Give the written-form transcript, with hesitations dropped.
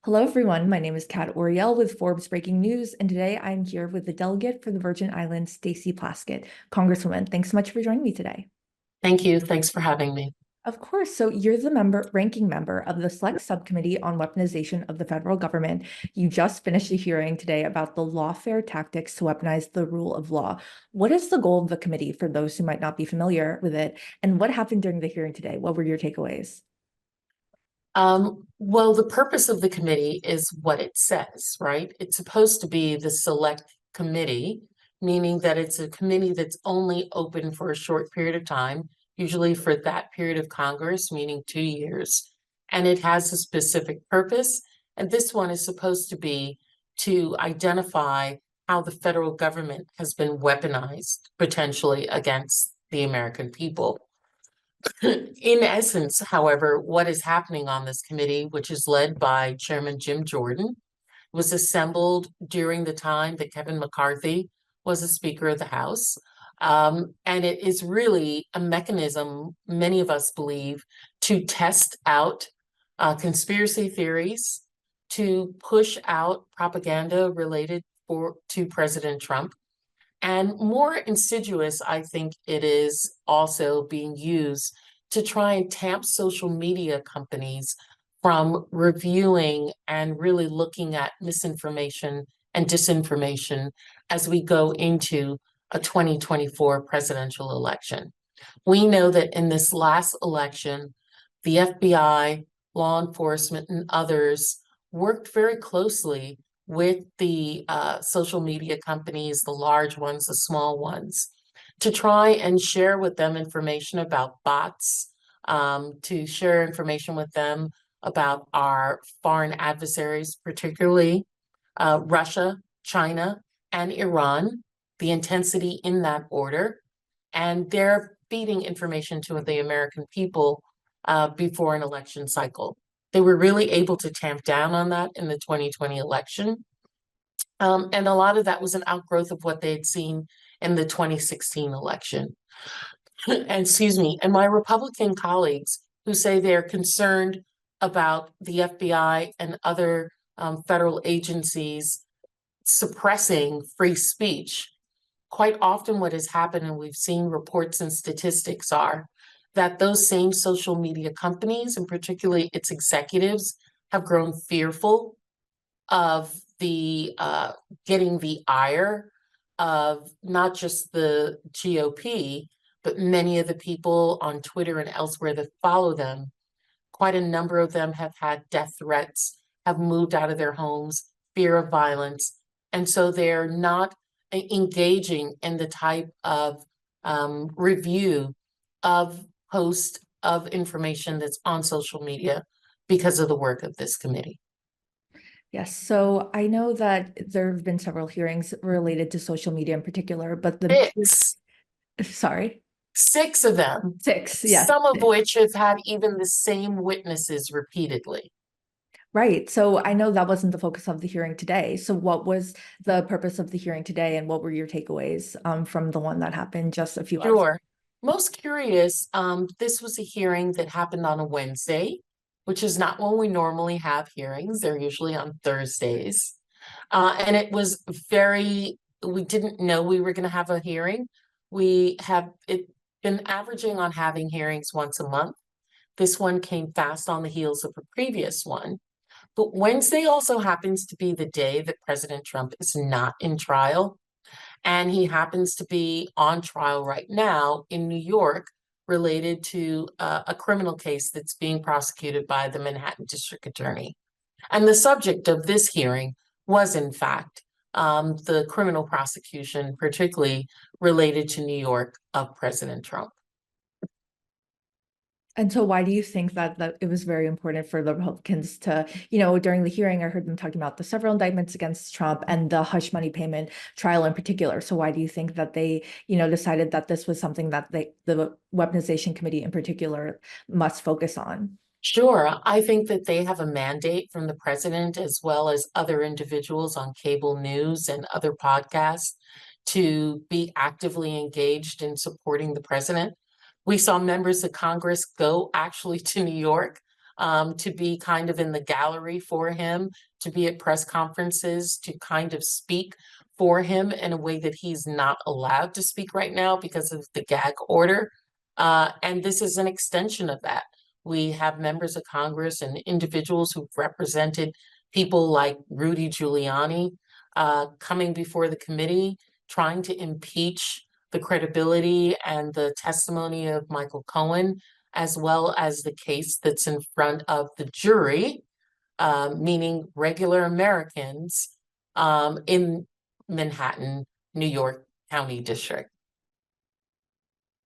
Hello, everyone. My name is Cat Oriel with Forbes Breaking News, and today I'm here with the delegate for the Virgin Islands, Stacey Plaskett. Congresswoman, thanks so much for joining me today. Thank you. Thanks for having me. Of course. So you're the ranking member of the Select Subcommittee on Weaponization of the federal government. You just finished a hearing today about the lawfare tactics to weaponize the rule of law. What is the goal of the committee for those who might not be familiar with it? And what happened during the hearing today? What were your takeaways? Well, the purpose of the committee is what it says, right? It's supposed to be the select committee, meaning that it's a committee that's only open for a short period of time, usually for that period of Congress, meaning 2 years. And it has a specific purpose. And this one is supposed to be to identify how the federal government has been weaponized potentially against the American people. In essence, however, what is happening on this committee, which is led by Chairman Jim Jordan, was assembled during the time that Kevin McCarthy was a Speaker of the House. And it is really a mechanism, many of us believe, to test out conspiracy theories, to push out propaganda related to President Trump. And more insidious, I think it is also being used to try and tamp social media companies from reviewing and really looking at misinformation and disinformation as we go into a 2024 presidential election. We know that in this last election, the FBI, law enforcement, and others worked very closely with the social media companies, the large ones, the small ones, to try and share with them information about bots, to share information with them about our foreign adversaries, particularly Russia, China, and Iran, the intensity in that order. And they're feeding information to the American people before an election cycle. They were really able to tamp down on that in the 2020 election. And a lot of that was an outgrowth of what they had seen in the 2016 election. And excuse me, and my Republican colleagues who say they're concerned about the FBI and other federal agencies suppressing free speech. Quite often what has happened, and we've seen reports and statistics, are that those same social media companies, and particularly its executives, have grown fearful of the getting the ire of not just the GOP, but many of the people on Twitter and elsewhere that follow them. Quite a number of them have had death threats, have moved out of their homes, fear of violence. And so they're not engaging in the type of review of post of information that's on social media because of the work of this committee. Yes, so I know that there have been several hearings related to social media in particular, but Six. Sorry. 6 of them, Six, yes. some of which have had even the same witnesses repeatedly. Right. So I know that wasn't the focus of the hearing today. So what was the purpose of the hearing today, and what were your takeaways from the one that happened just a few hours ago? Sure. Most curious, this was a hearing that happened on a Wednesday, which is not when we normally have hearings. They're usually on Thursdays. And it was we didn't know we were going to have a hearing. We have been averaging on having hearings once a month. This one came fast on the heels of a previous one. But Wednesday also happens to be the day that President Trump is not in trial. And he happens to be on trial right now in New York related to a criminal case that's being prosecuted by the Manhattan District Attorney. And the subject of this hearing was, in fact, the criminal prosecution, particularly related to New York, of President Trump. And so why do you think that it was very important for the Republicans to, during the hearing, I heard them talking about the several indictments against Trump and the hush money payment trial in particular. So why do you think that they, decided that this was something that the Weaponization Committee in particular must focus on? Sure. I think that they have a mandate from the president, as well as other individuals on cable news and other podcasts, to be actively engaged in supporting the president. We saw members of Congress go actually to New York to be kind of in the gallery for him, to be at press conferences, to kind of speak for him in a way that he's not allowed to speak right now because of the gag order. And this is an extension of that. We have members of Congress and individuals who've represented people like Rudy Giuliani coming before the committee, trying to impeach the credibility and the testimony of Michael Cohen, as well as the case that's in front of the jury, meaning regular Americans in Manhattan, New York County District.